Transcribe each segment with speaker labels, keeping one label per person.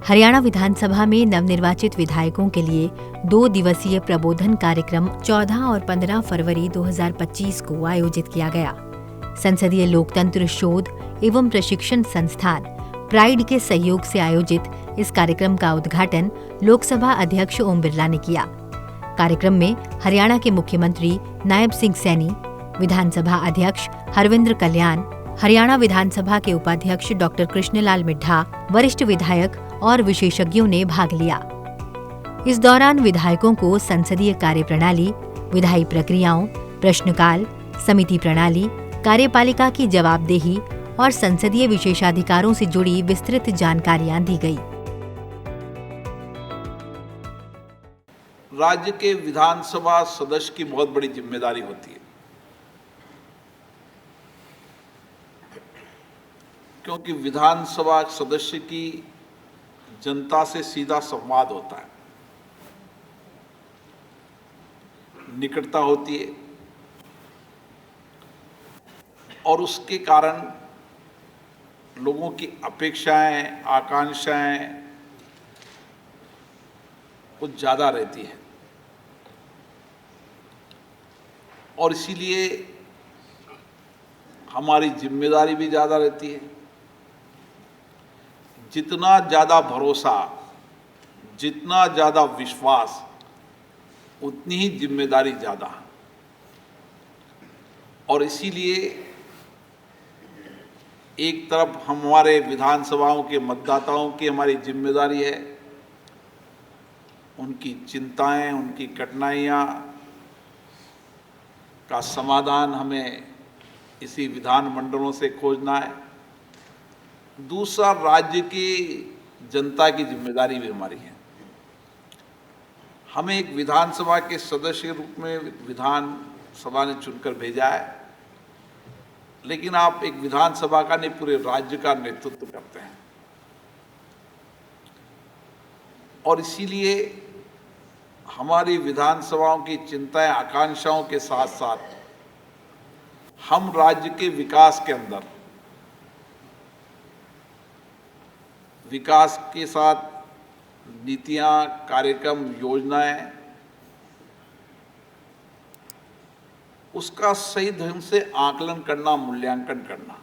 Speaker 1: हरियाणा विधानसभा में नवनिर्वाचित विधायकों के लिए 2 दिवसीय प्रबोधन कार्यक्रम 14 और 15 फरवरी 2025 को आयोजित किया गया। संसदीय लोकतंत्र शोध एवं प्रशिक्षण संस्थान प्राइड के सहयोग से आयोजित इस कार्यक्रम का उद्घाटन लोकसभा अध्यक्ष ओम बिरला ने किया। कार्यक्रम में हरियाणा के मुख्यमंत्री नायब सिंह सैनी, विधानसभा अध्यक्ष हरविंद्र कल्याण, हरियाणा विधानसभा के उपाध्यक्ष डॉक्टर कृष्णलाल मिड्ढा, वरिष्ठ विधायक और विशेषज्ञों ने भाग लिया। इस दौरान विधायकों को संसदीय कार्यप्रणाली, विधायी प्रक्रियाओं, प्रश्नकाल, समिति प्रणाली, कार्यपालिका की जवाबदेही और संसदीय विशेषाधिकारों से जुड़ी विस्तृत जानकारियां दी गई।
Speaker 2: राज्य के विधानसभा सदस्य की बहुत बड़ी जिम्मेदारी होती है, क्योंकि विधानसभा सदस्य की जनता से सीधा संवाद होता है, निकटता होती है और उसके कारण लोगों की अपेक्षाएं, आकांक्षाएं कुछ ज़्यादा रहती है और इसीलिए हमारी जिम्मेदारी भी ज़्यादा रहती है। जितना ज़्यादा भरोसा, जितना ज़्यादा विश्वास, उतनी ही जिम्मेदारी ज़्यादा। और इसीलिए एक तरफ हमारे विधानसभाओं के मतदाताओं की हमारी जिम्मेदारी है, उनकी चिंताएं, उनकी कठिनाइयां का समाधान हमें इसी विधान मंडलों से खोजना है। दूसरा, राज्य की जनता की जिम्मेदारी भी हमारी है। हमें एक विधानसभा के सदस्य के रूप में विधानसभा ने चुनकर भेजा है, लेकिन आप एक विधानसभा का नहीं, पूरे राज्य का नेतृत्व करते हैं। और इसीलिए हमारी विधानसभाओं की चिंताएं, आकांक्षाओं के साथ साथ हम राज्य के विकास के अंदर, विकास के साथ नीतियां, कार्यक्रम, योजनाएं, उसका सही ढंग से आकलन करना, मूल्यांकन करना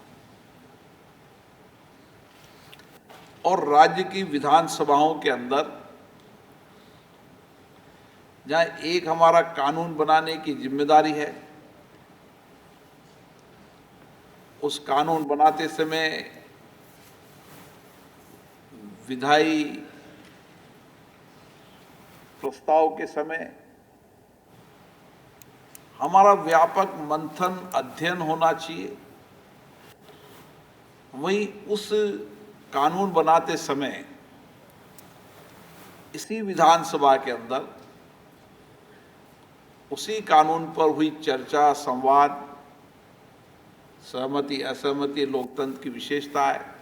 Speaker 2: और राज्य की विधानसभाओं के अंदर जहां एक हमारा कानून बनाने की जिम्मेदारी है, उस कानून बनाते समय विधायी प्रस्ताव के समय हमारा व्यापक मंथन, अध्ययन होना चाहिए। वहीं उस कानून बनाते समय इसी विधानसभा के अंदर उसी कानून पर हुई चर्चा, संवाद, सहमति, असहमति लोकतंत्र की विशेषता है,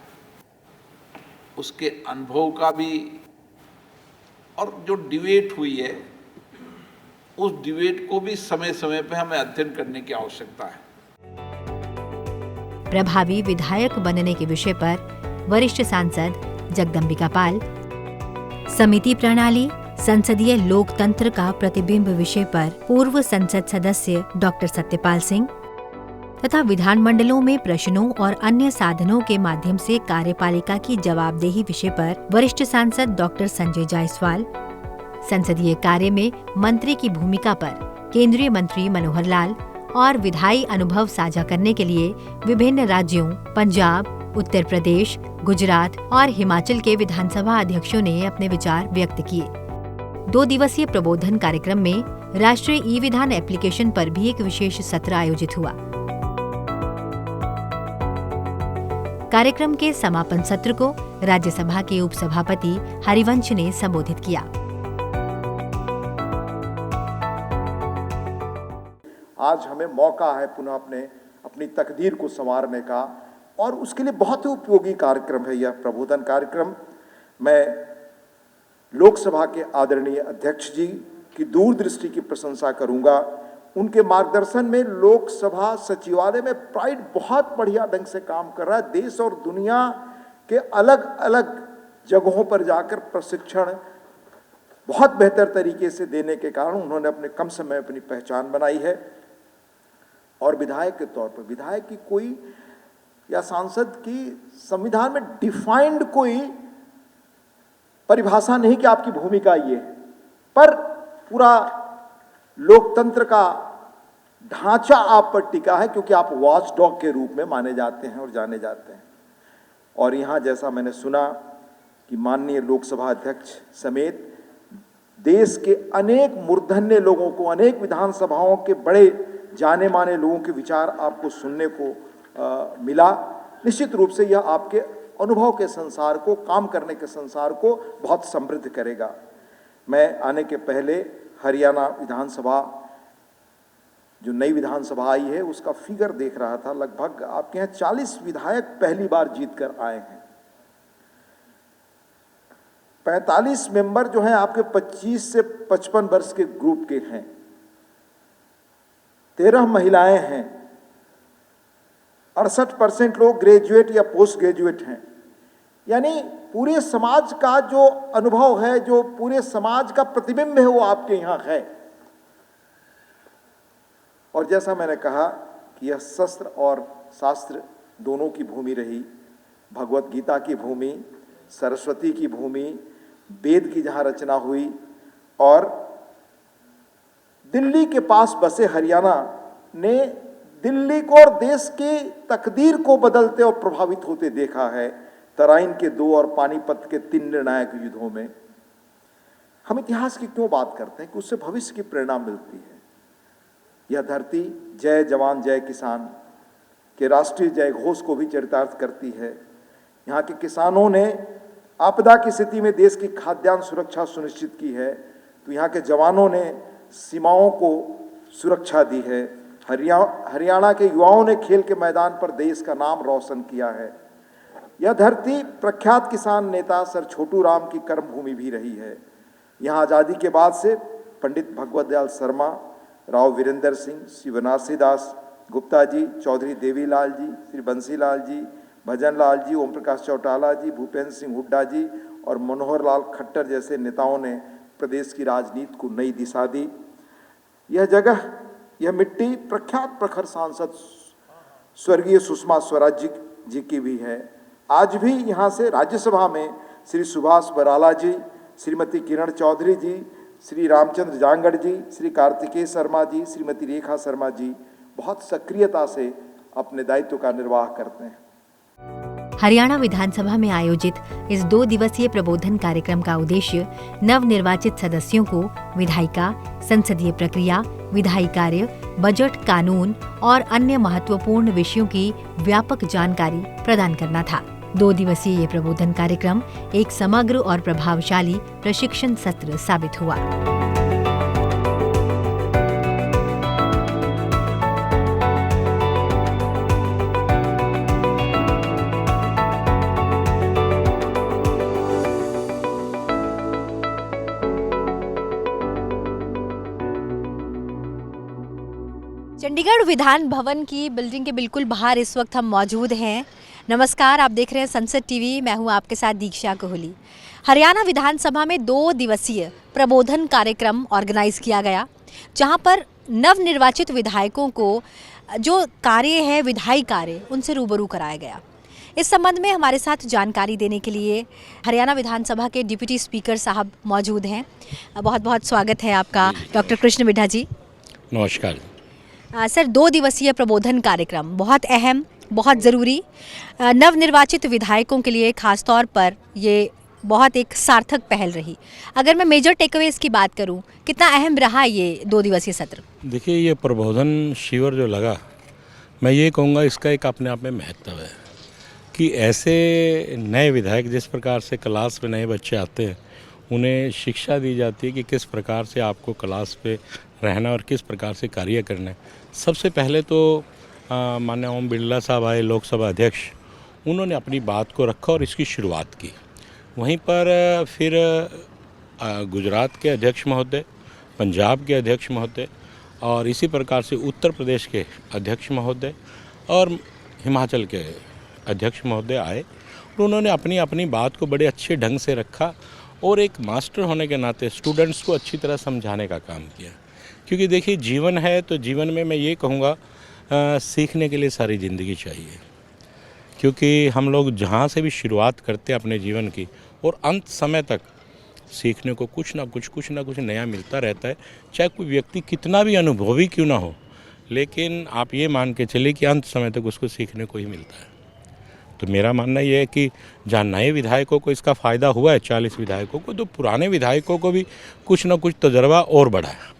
Speaker 2: उसके अनुभव का भी, और जो डिबेट हुई है उस डिबेट को भी समय समय पर हमें अध्ययन करने की आवश्यकता है।
Speaker 1: प्रभावी विधायक बनने के विषय पर वरिष्ठ सांसद जगदम्बिका पाल, समिति प्रणाली, संसदीय लोकतंत्र का प्रतिबिंब विषय पर पूर्व संसद सदस्य डॉक्टर सत्यपाल सिंह तथा विधानमंडलों में प्रश्नों और अन्य साधनों के माध्यम से कार्यपालिका की जवाबदेही विषय पर वरिष्ठ सांसद डॉक्टर संजय जायसवाल, संसदीय कार्य में मंत्री की भूमिका पर केंद्रीय मंत्री मनोहर लाल और विधायी अनुभव साझा करने के लिए विभिन्न राज्यों पंजाब, उत्तर प्रदेश, गुजरात और हिमाचल के विधानसभा अध्यक्षों ने अपने विचार व्यक्त किए। 2 दिवसीय प्रबोधन कार्यक्रम में राष्ट्रीय ई-विधान एप्लीकेशन पर भी एक विशेष सत्र आयोजित हुआ। कार्यक्रम के समापन सत्र को राज्यसभा के उपसभापति हरिवंश ने संबोधित किया।
Speaker 3: आज हमें मौका है पुनः अपनी तकदीर को संवारने का, और उसके लिए बहुत ही उपयोगी कार्यक्रम है यह प्रबोधन कार्यक्रम। मैं लोकसभा के आदरणीय अध्यक्ष जी की दूरदृष्टि की प्रशंसा करूंगा। उनके मार्गदर्शन में लोकसभा सचिवालय में प्राइड बहुत बढ़िया ढंग से काम कर रहा है। देश और दुनिया के अलग अलग जगहों पर जाकर प्रशिक्षण बहुत बेहतर तरीके से देने के कारण उन्होंने अपने कम समय में अपनी पहचान बनाई है। और विधायक के तौर पर विधायक की कोई या सांसद की संविधान में डिफाइंड कोई परिभाषा नहीं कि आपकी भूमिका ये है, पर पूरा लोकतंत्र का ढांचा आप पर टिका है, क्योंकि आप वॉच डॉग के रूप में माने जाते हैं और जाने जाते हैं। और यहाँ जैसा मैंने सुना कि माननीय लोकसभा अध्यक्ष समेत देश के अनेक मूर्धन्य लोगों को, अनेक विधानसभाओं के बड़े जाने माने लोगों के विचार आपको सुनने को मिला। निश्चित रूप से यह आपके अनुभव के संसार को, काम करने के संसार को बहुत समृद्ध करेगा। मैं आने के पहले हरियाणा विधानसभा, जो नई विधानसभा आई है, उसका फिगर देख रहा था। लगभग आपके यहाँ 40 विधायक पहली बार जीत कर आए हैं। 45 मेंबर जो हैं आपके 25 से 55 वर्ष के ग्रुप के हैं, 13 महिलाएं हैं, 68% लोग ग्रेजुएट या पोस्ट ग्रेजुएट हैं। यानी पूरे समाज का जो अनुभव है, जो पूरे समाज का प्रतिबिंब है, वो आपके यहाँ है। और जैसा मैंने कहा कि यह शस्त्र और शास्त्र दोनों की भूमि रही, भगवत गीता की भूमि, सरस्वती की भूमि, वेद की जहाँ रचना हुई, और दिल्ली के पास बसे हरियाणा ने दिल्ली को और देश की तकदीर को बदलते और प्रभावित होते देखा है, तराइन के 2 और पानीपत के 3 निर्णायक युद्धों में। हम इतिहास की क्यों बात करते हैं कि उससे भविष्य की प्रेरणा मिलती है। यह धरती जय जवान जय किसान के राष्ट्रीय जय घोष को भी चरितार्थ करती है। यहाँ के किसानों ने आपदा की स्थिति में देश की खाद्यान्न सुरक्षा सुनिश्चित की है, तो यहाँ के जवानों ने सीमाओं को सुरक्षा दी है। हरियाणा के युवाओं ने खेल के मैदान पर देश का नाम रोशन किया है। यह धरती प्रख्यात किसान नेता सर छोटू राम की कर्मभूमि भी रही है। यहाँ आज़ादी के बाद से पंडित भगवत दयाल शर्मा, राव वीरेंद्र सिंह, श्री बनारसी दास गुप्ता जी, चौधरी देवीलाल जी, श्री बंसीलाल जी, भजन लाल जी, ओम प्रकाश चौटाला जी, भूपेंद्र सिंह हुड्डा जी और मनोहर लाल खट्टर जैसे नेताओं ने प्रदेश की राजनीति को नई दिशा दी। यह जगह, यह मिट्टी प्रख्यात प्रखर सांसद स्वर्गीय सुषमा स्वराज जी की भी है। आज भी यहाँ से राज्यसभा में श्री सुभाष बराला जी, श्रीमती किरण चौधरी जी, श्री रामचंद्र जांगड़ जी, श्री कार्तिकेय शर्मा जी, श्रीमती रेखा शर्मा जी बहुत सक्रियता से अपने दायित्व का निर्वाह करते हैं।
Speaker 1: हरियाणा विधानसभा में आयोजित इस 2 दिवसीय प्रबोधन कार्यक्रम का उद्देश्य नवनिर्वाचित सदस्यों को विधायिका, संसदीय प्रक्रिया, विधायी कार्य, बजट, कानून और अन्य महत्वपूर्ण विषयों की व्यापक जानकारी प्रदान करना था। 2 दिवसीय ये प्रबोधन कार्यक्रम एक समग्र और प्रभावशाली प्रशिक्षण सत्र साबित हुआ। चंडीगढ़ विधान भवन की बिल्डिंग के बिल्कुल बाहर इस वक्त हम मौजूद हैं। नमस्कार, आप देख रहे हैं संसद टीवी। मैं हूं आपके साथ दीक्षा कोहली। हरियाणा विधानसभा में 2 दिवसीय प्रबोधन कार्यक्रम ऑर्गेनाइज किया गया, जहां पर नवनिर्वाचित विधायकों को जो कार्य है, विधायी कार्य, उनसे रूबरू कराया गया। इस संबंध में हमारे साथ जानकारी देने के लिए हरियाणा विधानसभा के डिप्टी स्पीकर साहब मौजूद हैं। बहुत बहुत स्वागत है आपका डॉक्टर कृष्ण मिड्ढा जी।
Speaker 4: नमस्कार
Speaker 1: सर, 2 दिवसीय प्रबोधन कार्यक्रम बहुत अहम, बहुत ज़रूरी, नवनिर्वाचित विधायकों के लिए खास तौर पर ये बहुत एक सार्थक पहल रही। अगर मैं मेजर टेकअवेज की बात करूं, कितना अहम रहा ये 2 दिवसीय सत्र?
Speaker 4: देखिए, ये प्रबोधन शिविर जो लगा, मैं ये कहूँगा इसका एक अपने आप में महत्व है कि ऐसे नए विधायक जिस प्रकार से क्लास में नए बच्चे आते हैं, उन्हें शिक्षा दी जाती है कि किस प्रकार से आपको क्लास पे रहना और किस प्रकार से कार्य करना है। सबसे पहले तो माननीय ओम बिरला साहब आए, लोकसभा अध्यक्ष, उन्होंने अपनी बात को रखा और इसकी शुरुआत की। वहीं पर फिर गुजरात के अध्यक्ष महोदय, पंजाब के अध्यक्ष महोदय और इसी प्रकार से उत्तर प्रदेश के अध्यक्ष महोदय और हिमाचल के अध्यक्ष महोदय आए और उन्होंने अपनी अपनी बात को बड़े अच्छे ढंग से रखा और एक मास्टर होने के नाते स्टूडेंट्स को अच्छी तरह समझाने का काम किया। क्योंकि देखिए जीवन है तो जीवन में मैं ये कहूँगा सीखने के लिए सारी ज़िंदगी चाहिए। क्योंकि हम लोग जहाँ से भी शुरुआत करते हैं अपने जीवन की और अंत समय तक सीखने को कुछ ना कुछ नया मिलता रहता है। चाहे कोई व्यक्ति कितना भी अनुभवी क्यों ना हो, लेकिन आप ये मान के चलिए कि अंत समय तक उसको सीखने को ही मिलता है। तो मेरा मानना ये है कि जहाँ नए विधायकों को इसका फ़ायदा हुआ है 40 विधायकों को, तो पुराने विधायकों को भी कुछ ना कुछ तजर्बा और बढ़ा है।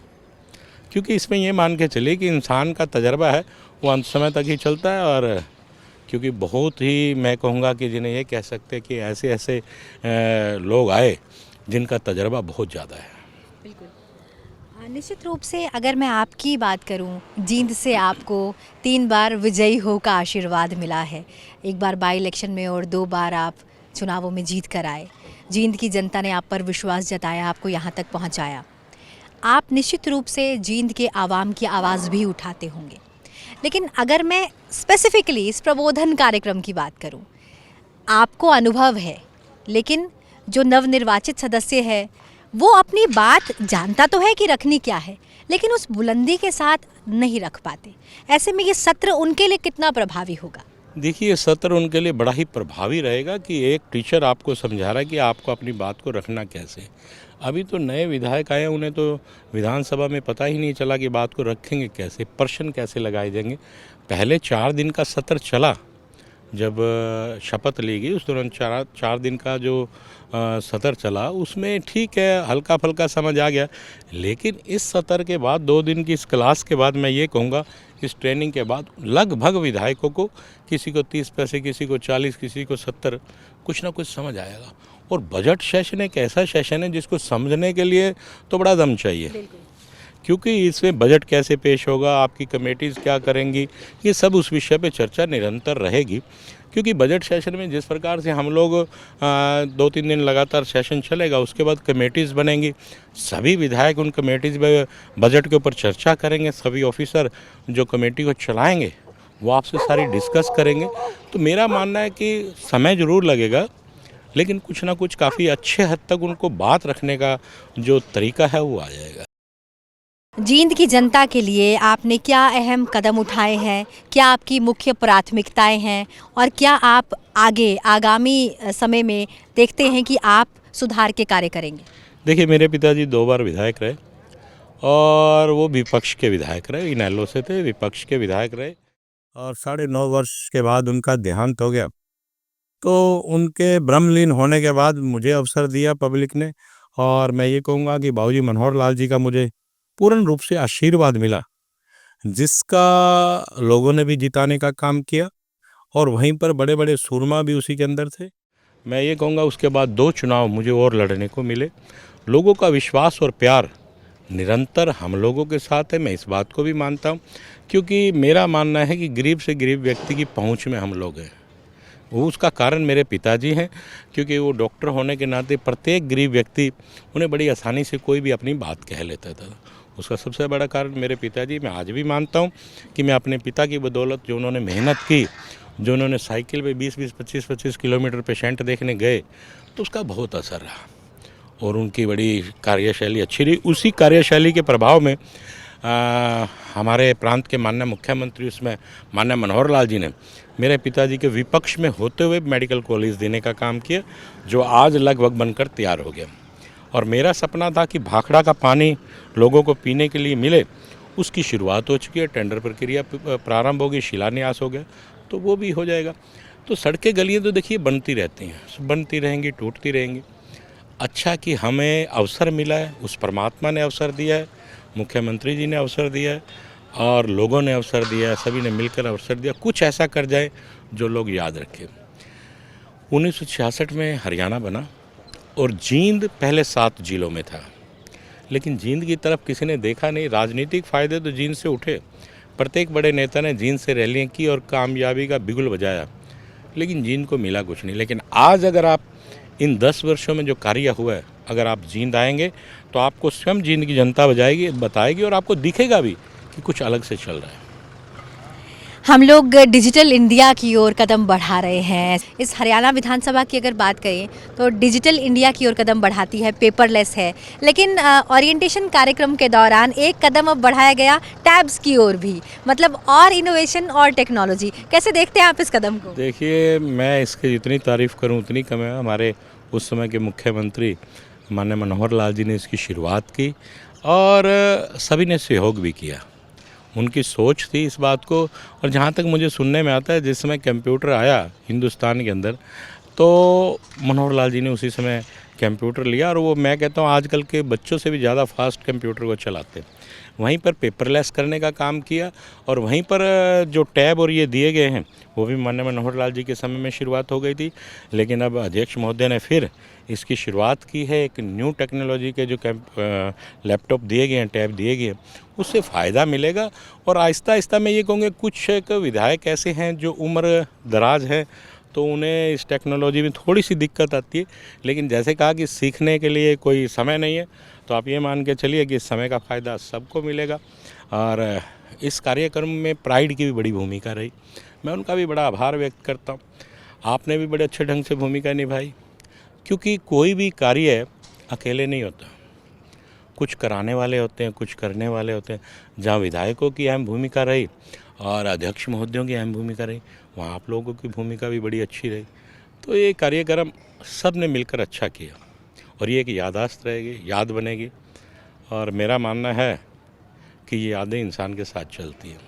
Speaker 4: क्योंकि इसमें ये मान के चलिए कि इंसान का तजर्बा है वो अंत समय तक ही चलता है। और क्योंकि बहुत ही मैं कहूँगा कि जिन्हें ये कह सकते हैं कि ऐसे ऐसे लोग आए जिनका तजर्बा बहुत ज़्यादा है।
Speaker 1: बिल्कुल, निश्चित रूप से अगर मैं आपकी बात करूं, जींद से आपको 3 बार विजयी हो का आशीर्वाद मिला है। एक बार बाई इलेक्शन में और 2 बार आप चुनावों में जीत कर आए। जींद की जनता ने आप पर विश्वास जताया, आपको यहाँ तक पहुँचाया। आप निश्चित रूप से जींद के आवाम की आवाज़ भी उठाते होंगे। लेकिन अगर मैं स्पेसिफिकली इस प्रबोधन कार्यक्रम की बात करूं, आपको अनुभव है, लेकिन जो नवनिर्वाचित सदस्य है वो अपनी बात जानता तो है कि रखनी क्या है, लेकिन उस बुलंदी के साथ नहीं रख पाते। ऐसे में ये सत्र उनके लिए कितना प्रभावी होगा?
Speaker 4: देखिए, ये सत्र उनके लिए बड़ा ही प्रभावी रहेगा कि एक टीचर आपको समझा रहा है कि आपको अपनी बात को रखना कैसे। अभी तो नए विधायक आए, उन्हें तो विधानसभा में पता ही नहीं चला कि बात को रखेंगे कैसे, प्रश्न कैसे लगाए जाएंगे। पहले 4 दिन का सत्र चला, जब शपथ ली गई उस दौरान 4 दिन का जो सत्र चला, उसमें ठीक है हल्का फुल्का समझ आ गया। लेकिन इस सत्र के बाद 2 दिन की इस क्लास के बाद मैं ये कहूँगा, इस ट्रेनिंग के बाद लगभग विधायकों को, किसी को 30 पैसे, किसी को 40, किसी को 70, कुछ ना कुछ समझ आएगा। और बजट सेशन एक ऐसा सेशन है जिसको समझने के लिए तो बड़ा दम चाहिए। क्योंकि इसमें बजट कैसे पेश होगा, आपकी कमेटीज़ क्या करेंगी, ये सब उस विषय पे चर्चा निरंतर रहेगी। क्योंकि बजट सेशन में जिस प्रकार से हम लोग 2-3 दिन लगातार सेशन चलेगा, उसके बाद कमेटीज़ बनेंगी, सभी विधायक उन कमेटीज़ में बजट के ऊपर चर्चा करेंगे, सभी ऑफिसर जो कमेटी को चलाएंगे वो आपसे सारी डिस्कस करेंगे। तो मेरा मानना है कि समय ज़रूर लगेगा, लेकिन कुछ ना कुछ काफ़ी अच्छे हद तक उनको बात रखने का जो तरीका है वो आ जाएगा।
Speaker 1: जींद की जनता के लिए आपने क्या अहम कदम उठाए हैं? क्या आपकी मुख्य प्राथमिकताएं हैं? और क्या आप आगामी समय में देखते हैं कि आप सुधार के कार्य करेंगे?
Speaker 4: देखिए, मेरे पिताजी 2 बार विधायक रहे और वो विपक्ष के विधायक रहे, इनेलो से थे, विपक्ष के विधायक रहे। और 9.5 वर्ष के बाद उनका देहांत हो गया। तो उनके ब्रह्मलीन होने के बाद मुझे अवसर दिया पब्लिक ने, और मैं ये कहूँगा कि बाबूजी मनोहर लाल जी का मुझे पूर्ण रूप से आशीर्वाद मिला, जिसका लोगों ने भी जिताने का काम किया। और वहीं पर बड़े बड़े सूरमा भी उसी के अंदर थे। मैं ये कहूँगा उसके बाद 2 चुनाव मुझे और लड़ने को मिले। लोगों का विश्वास और प्यार निरंतर हम लोगों के साथ है, मैं इस बात को भी मानता हूँ। क्योंकि मेरा मानना है कि गरीब से गरीब व्यक्ति की पहुँच में हम लोग हैं। वो उसका कारण मेरे पिताजी हैं, क्योंकि वो डॉक्टर होने के नाते प्रत्येक गरीब व्यक्ति उन्हें बड़ी आसानी से कोई भी अपनी बात कह लेता था। उसका सबसे बड़ा कारण मेरे पिताजी। मैं आज भी मानता हूँ कि मैं अपने पिता की बदौलत, जो उन्होंने मेहनत की, जो उन्होंने साइकिल पे 20-20, 25-25 किलोमीटर पेशेंट देखने गए, तो उसका बहुत असर रहा। और उनकी बड़ी कार्यशैली अच्छी रही। उसी कार्यशैली के प्रभाव में हमारे प्रांत के माननीय मुख्यमंत्री, उसमें माननीय मनोहर लाल जी ने मेरे पिताजी के विपक्ष में होते हुए मेडिकल कॉलेज देने का काम किया, जो आज लगभग बनकर तैयार हो गया। और मेरा सपना था कि भाखड़ा का पानी लोगों को पीने के लिए मिले, उसकी शुरुआत हो चुकी है, टेंडर प्रक्रिया प्रारंभ होगी, शिलान्यास हो गया, तो वो भी हो जाएगा। तो सड़कें गलियाँ तो देखिए बनती रहती हैं, बनती रहेंगी, टूटती रहेंगी। अच्छा कि हमें अवसर मिला है, उस परमात्मा ने अवसर दिया है, मुख्यमंत्री जी ने अवसर दिया है, और लोगों ने अवसर दिया है, सभी ने मिलकर अवसर दिया। कुछ ऐसा कर जाए जो लोग याद रखें। 1966 में हरियाणा बना और जींद पहले 7 जिलों में था, लेकिन जींद की तरफ किसी ने देखा नहीं। राजनीतिक फ़ायदे तो जींद से उठे, प्रत्येक बड़े नेता ने जींद से रैलियाँ की और कामयाबी का बिगुल बजाया, लेकिन जींद को मिला कुछ नहीं। लेकिन आज अगर आप इन 10 वर्षों में जो कार्य हुआ है, अगर आप जींद आएंगे तो आपको स्वयं जींद की जनता बताएगी, और आपको दिखेगा भी कि कुछ अलग से चल रहा है।
Speaker 1: हम लोग डिजिटल इंडिया की ओर कदम बढ़ा रहे हैं। इस हरियाणा विधानसभा की अगर बात करें तो डिजिटल इंडिया की ओर कदम बढ़ाती है, पेपरलेस है। लेकिन ओरिएंटेशन कार्यक्रम के दौरान एक कदम अब बढ़ाया गया टैब्स की ओर भी, मतलब और इनोवेशन और टेक्नोलॉजी। कैसे देखते हैं आप इस कदम को?
Speaker 4: देखिए, मैं इसकी जितनी तारीफ़ करूं उतनी कम है। हमारे उस समय के मुख्यमंत्री माननीय मनोहर लाल जी ने इसकी शुरुआत की और सभी ने सहयोग भी किया। उनकी सोच थी इस बात को। और जहाँ तक मुझे सुनने में आता है, जिस समय कंप्यूटर आया हिंदुस्तान के अंदर तो मनोहर लाल जी ने उसी समय कंप्यूटर लिया और वो, मैं कहता हूँ, आजकल के बच्चों से भी ज़्यादा फास्ट कंप्यूटर को चलाते हैं। वहीं पर पेपरलेस करने का काम किया और वहीं पर जो टैब और ये दिए गए हैं वो भी माननीय मनोहर लाल जी के समय में शुरुआत हो गई थी। लेकिन अब अध्यक्ष महोदय ने फिर इसकी शुरुआत की है। एक न्यू टेक्नोलॉजी के जो लैपटॉप दिए गए हैं, टैब दिए गए हैं, उससे फ़ायदा मिलेगा। और आहिस्ता आहिस्ता मैं ये कहूँगा, कुछ एक विधायक ऐसे हैं जो उम्र दराज हैं तो उन्हें इस टेक्नोलॉजी में थोड़ी सी दिक्कत आती है। लेकिन जैसे कहा कि सीखने के लिए कोई समय नहीं है, तो आप ये मान के चलिए कि इस समय का फ़ायदा सबको मिलेगा। और इस कार्यक्रम में प्राइड की भी बड़ी भूमिका रही, मैं उनका भी बड़ा आभार व्यक्त करता हूँ। आपने भी बड़े अच्छे ढंग से भूमिका निभाई, क्योंकि कोई भी कार्य अकेले नहीं होता, कुछ कराने वाले होते हैं, कुछ करने वाले होते हैं। जहाँ विधायकों की अहम भूमिका रही और अध्यक्ष महोदयों की अहम भूमिका रही, वहाँ आप लोगों की भूमिका भी बड़ी अच्छी रही। तो ये कार्यक्रम सब ने मिलकर अच्छा किया और ये एक याददाश्त रहेगी, याद बनेगी। और मेरा मानना है कि ये यादें इंसान के साथ चलती हैं।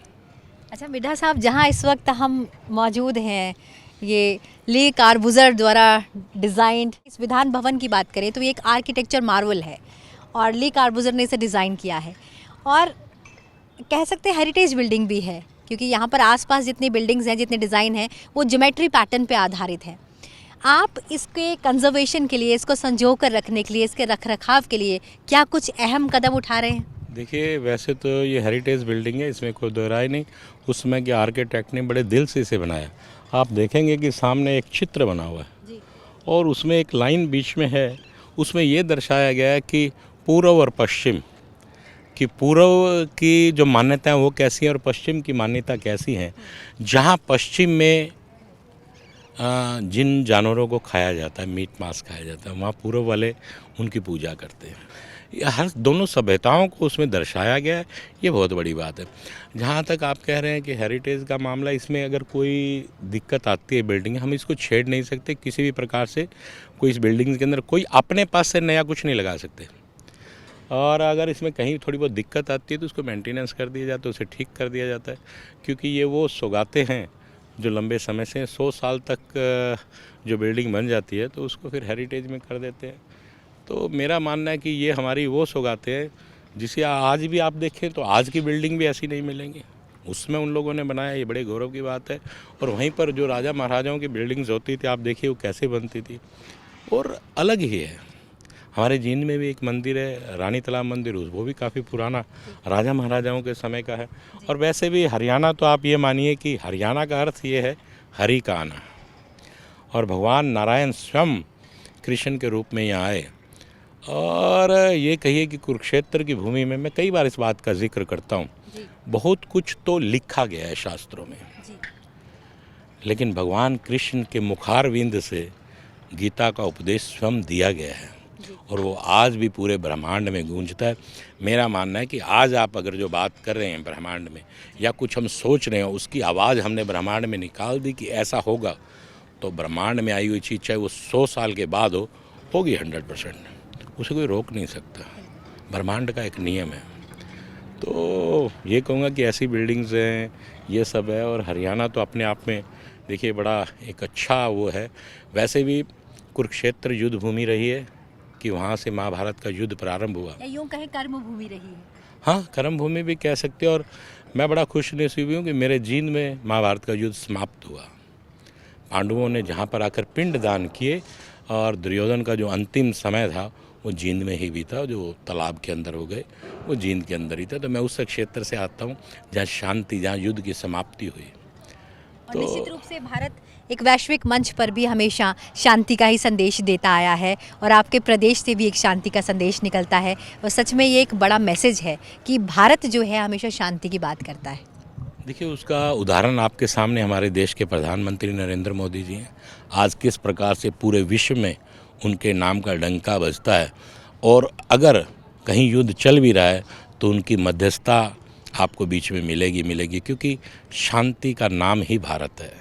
Speaker 1: अच्छा मिड्ढा साहब, जहाँ इस वक्त हम मौजूद हैं, ये ली कार्बुज़र द्वारा डिज़ाइंड इस विधान भवन की बात करें तो ये एक आर्किटेक्चर मार्वल है और ली कार्बुज़र ने इसे डिज़ाइन किया है। और कह सकते हैं हेरिटेज बिल्डिंग भी है, क्योंकि यहाँ पर आसपास जितनी बिल्डिंग्स हैं, जितने डिज़ाइन हैं, वो ज्योमेट्री पैटर्न पे आधारित है। आप इसके कंजर्वेशन के लिए, इसको संजो कर रखने के लिए, इसके रखरखाव के लिए क्या कुछ अहम कदम उठा रहे हैं?
Speaker 4: देखिए, वैसे तो ये हेरिटेज बिल्डिंग है, इसमें कोई दो राय नहीं। उस समय के आर्किटेक्ट ने बड़े दिल से इसे बनाया। आप देखेंगे कि सामने एक चित्र बना हुआ है
Speaker 1: जी।
Speaker 4: और उसमें एक लाइन बीच में है, उसमें ये दर्शाया गया है कि पूर्व और पश्चिम, कि पूर्व की जो मान्यता है वो कैसी है और पश्चिम की मान्यता कैसी है। जहाँ पश्चिम में जिन जानवरों को खाया जाता है, मीट मांस खाया जाता है, वहाँ पूर्व वाले उनकी पूजा करते हैं। ये हर दोनों सभ्यताओं को उसमें दर्शाया गया है, ये बहुत बड़ी बात है। जहाँ तक आप कह रहे हैं कि हेरिटेज का मामला, इसमें अगर कोई दिक्कत आती है बिल्डिंग, हम इसको छेड़ नहीं सकते किसी भी प्रकार से। कोई इस बिल्डिंग के अंदर कोई अपने पास से नया कुछ नहीं लगा सकते। और अगर इसमें कहीं थोड़ी बहुत दिक्कत आती है तो उसको मेंटेनेंस कर दिया जाता है, उसे ठीक कर दिया जाता है। क्योंकि ये वो सौगातें हैं जो लंबे समय से 100 साल तक जो बिल्डिंग बन जाती है तो उसको फिर हेरिटेज में कर देते हैं। तो मेरा मानना है कि ये हमारी वो सौगातें हैं जिसे आज भी आप देखें तो आज की बिल्डिंग भी ऐसी नहीं मिलेंगी। उसमें उन लोगों ने बनाया, ये बड़े गौरव की बात है। और वहीं पर जो राजा महाराजाओं की बिल्डिंग्स होती थी, आप देखिए वो कैसे बनती थी, और अलग ही है। हमारे जींद में भी एक मंदिर है, रानी तालाब मंदिर, वो भी काफ़ी पुराना राजा महाराजाओं के समय का है। और वैसे भी हरियाणा, तो आप ये मानिए कि हरियाणा का अर्थ ये है हरि का आना। और भगवान नारायण स्वयं कृष्ण के रूप में यहाँ आए। और ये कहिए कि कुरुक्षेत्र की भूमि में, मैं कई बार इस बात का जिक्र करता हूँ, बहुत कुछ तो लिखा गया है शास्त्रों में, लेकिन भगवान कृष्ण के मुखारविंद से गीता का उपदेश स्वयं दिया गया है और वो आज भी पूरे ब्रह्मांड में गूंजता है। मेरा मानना है कि आज आप अगर जो बात कर रहे हैं ब्रह्मांड में, या कुछ हम सोच रहे हैं, उसकी आवाज़ हमने ब्रह्मांड में निकाल दी कि ऐसा होगा, तो ब्रह्मांड में आई हुई चीज़ चाहे वो 100 साल के बाद होगी 100%। उसे कोई रोक नहीं सकता, ब्रह्मांड का एक नियम है। तो ये कहूँगा कि ऐसी बिल्डिंग्स हैं, ये सब है। और हरियाणा तो अपने आप में देखिए बड़ा एक अच्छा वो है। वैसे भी कुरुक्षेत्र युद्ध भूमि रही है कि वहाँ से महाभारत का युद्ध प्रारंभ हुआ।
Speaker 1: यूँ कहें कर्म भूमि रही है।
Speaker 4: हाँ, कर्म भूमि भी कह सकते हैं। और मैं बड़ा खुश नसीब हूँ कि मेरे जींद में महाभारत का युद्ध समाप्त हुआ। पांडवों ने जहाँ पर आकर पिंड दान किए और दुर्योधन का जो अंतिम समय था वो जींद में ही बीता। जो तालाब के अंदर हो गए वो जींद के अंदर ही था। तो मैं उस क्षेत्र से आता हूँ जहाँ शांति, जहाँ युद्ध की समाप्ति हुई।
Speaker 1: और निश्चित रूप से भारत एक वैश्विक मंच पर भी हमेशा शांति का ही संदेश देता आया है और आपके प्रदेश से भी एक शांति का संदेश निकलता है। और सच में ये एक बड़ा मैसेज है कि भारत जो है हमेशा शांति की बात करता है।
Speaker 4: देखिए, उसका उदाहरण आपके सामने हमारे देश के प्रधानमंत्री नरेंद्र मोदी जी हैं। आज किस प्रकार से पूरे विश्व में उनके नाम का डंका बजता है, और अगर कहीं युद्ध चल भी रहा है तो उनकी मध्यस्थता आपको बीच में मिलेगी, क्योंकि शांति का नाम ही भारत है।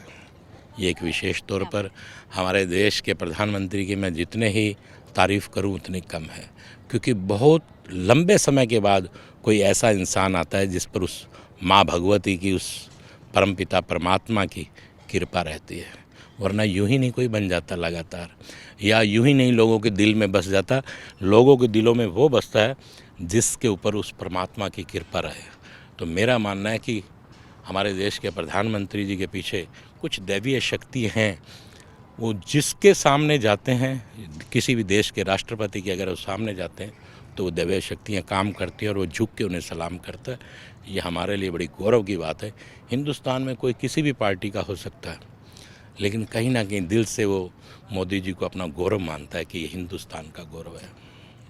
Speaker 4: ये एक विशेष तौर पर हमारे देश के प्रधानमंत्री की मैं जितने ही तारीफ़ करूं उतनी कम है, क्योंकि बहुत लंबे समय के बाद कोई ऐसा इंसान आता है जिस पर उस माँ भगवती की, उस परमपिता परमात्मा की कृपा रहती है। वरना यूं ही नहीं कोई बन जाता लगातार, या यूं ही नहीं लोगों के दिल में बस जाता। लोगों के दिलों में वो बसता है जिसके ऊपर उस परमात्मा की कृपा रहे। तो मेरा मानना है कि हमारे देश के प्रधानमंत्री जी के पीछे कुछ दैवीय शक्ति हैं। वो जिसके सामने जाते हैं, किसी भी देश के राष्ट्रपति के अगर वो सामने जाते हैं तो वो दैवीय शक्तियाँ काम करती हैं और वो झुक के उन्हें सलाम करता है। ये हमारे लिए बड़ी गौरव की बात है। हिंदुस्तान में कोई किसी भी पार्टी का हो सकता है, लेकिन कहीं ना कहीं दिल से वो मोदी जी को अपना गौरव मानता है कि ये हिंदुस्तान का गौरव है।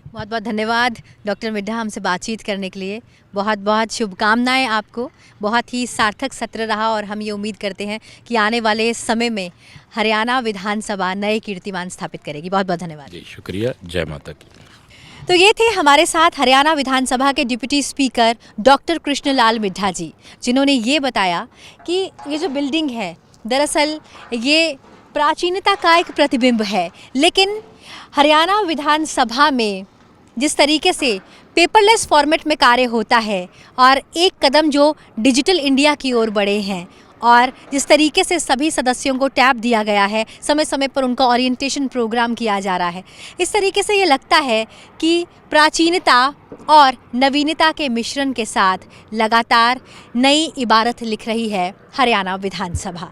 Speaker 1: बहुत बहुत धन्यवाद डॉक्टर मिड्ढा हमसे बातचीत करने के लिए। बहुत बहुत शुभकामनाएं आपको। बहुत ही सार्थक सत्र रहा और हम ये उम्मीद करते हैं कि आने वाले समय में हरियाणा विधानसभा नए कीर्तिमान स्थापित करेगी। बहुत बहुत धन्यवाद।
Speaker 4: जी शुक्रिया। जय माता की।
Speaker 1: तो ये थे हमारे साथ हरियाणा विधानसभा के deputy speaker doctor Krishan Lal Middha ji, जिन्होंने ये बताया कि ये जो बिल्डिंग है दरअसल ये प्राचीनता का एक प्रतिबिंब है, लेकिन हरियाणा विधानसभा में जिस तरीके से पेपरलेस फॉर्मेट में कार्य होता है और एक कदम जो डिजिटल इंडिया की ओर बढ़े हैं, और जिस तरीके से सभी सदस्यों को टैब दिया गया है, समय समय पर उनका ओरिएंटेशन प्रोग्राम किया जा रहा है, इस तरीके से ये लगता है कि प्राचीनता और नवीनता के मिश्रण के साथ लगातार नई इबारत लिख रही है हरियाणा विधानसभा।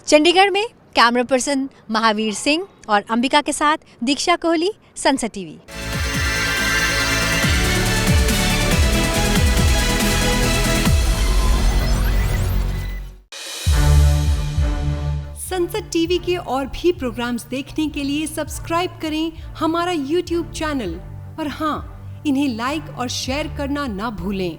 Speaker 1: चंडीगढ़ में कैमरा पर्सन महावीर सिंह और अंबिका के साथ दीक्षा कोहली, संसद टीवी।
Speaker 5: संसद टीवी के और भी प्रोग्राम्स देखने के लिए सब्सक्राइब करें हमारा YouTube चैनल और हाँ, इन्हें लाइक और शेयर करना ना भूलें।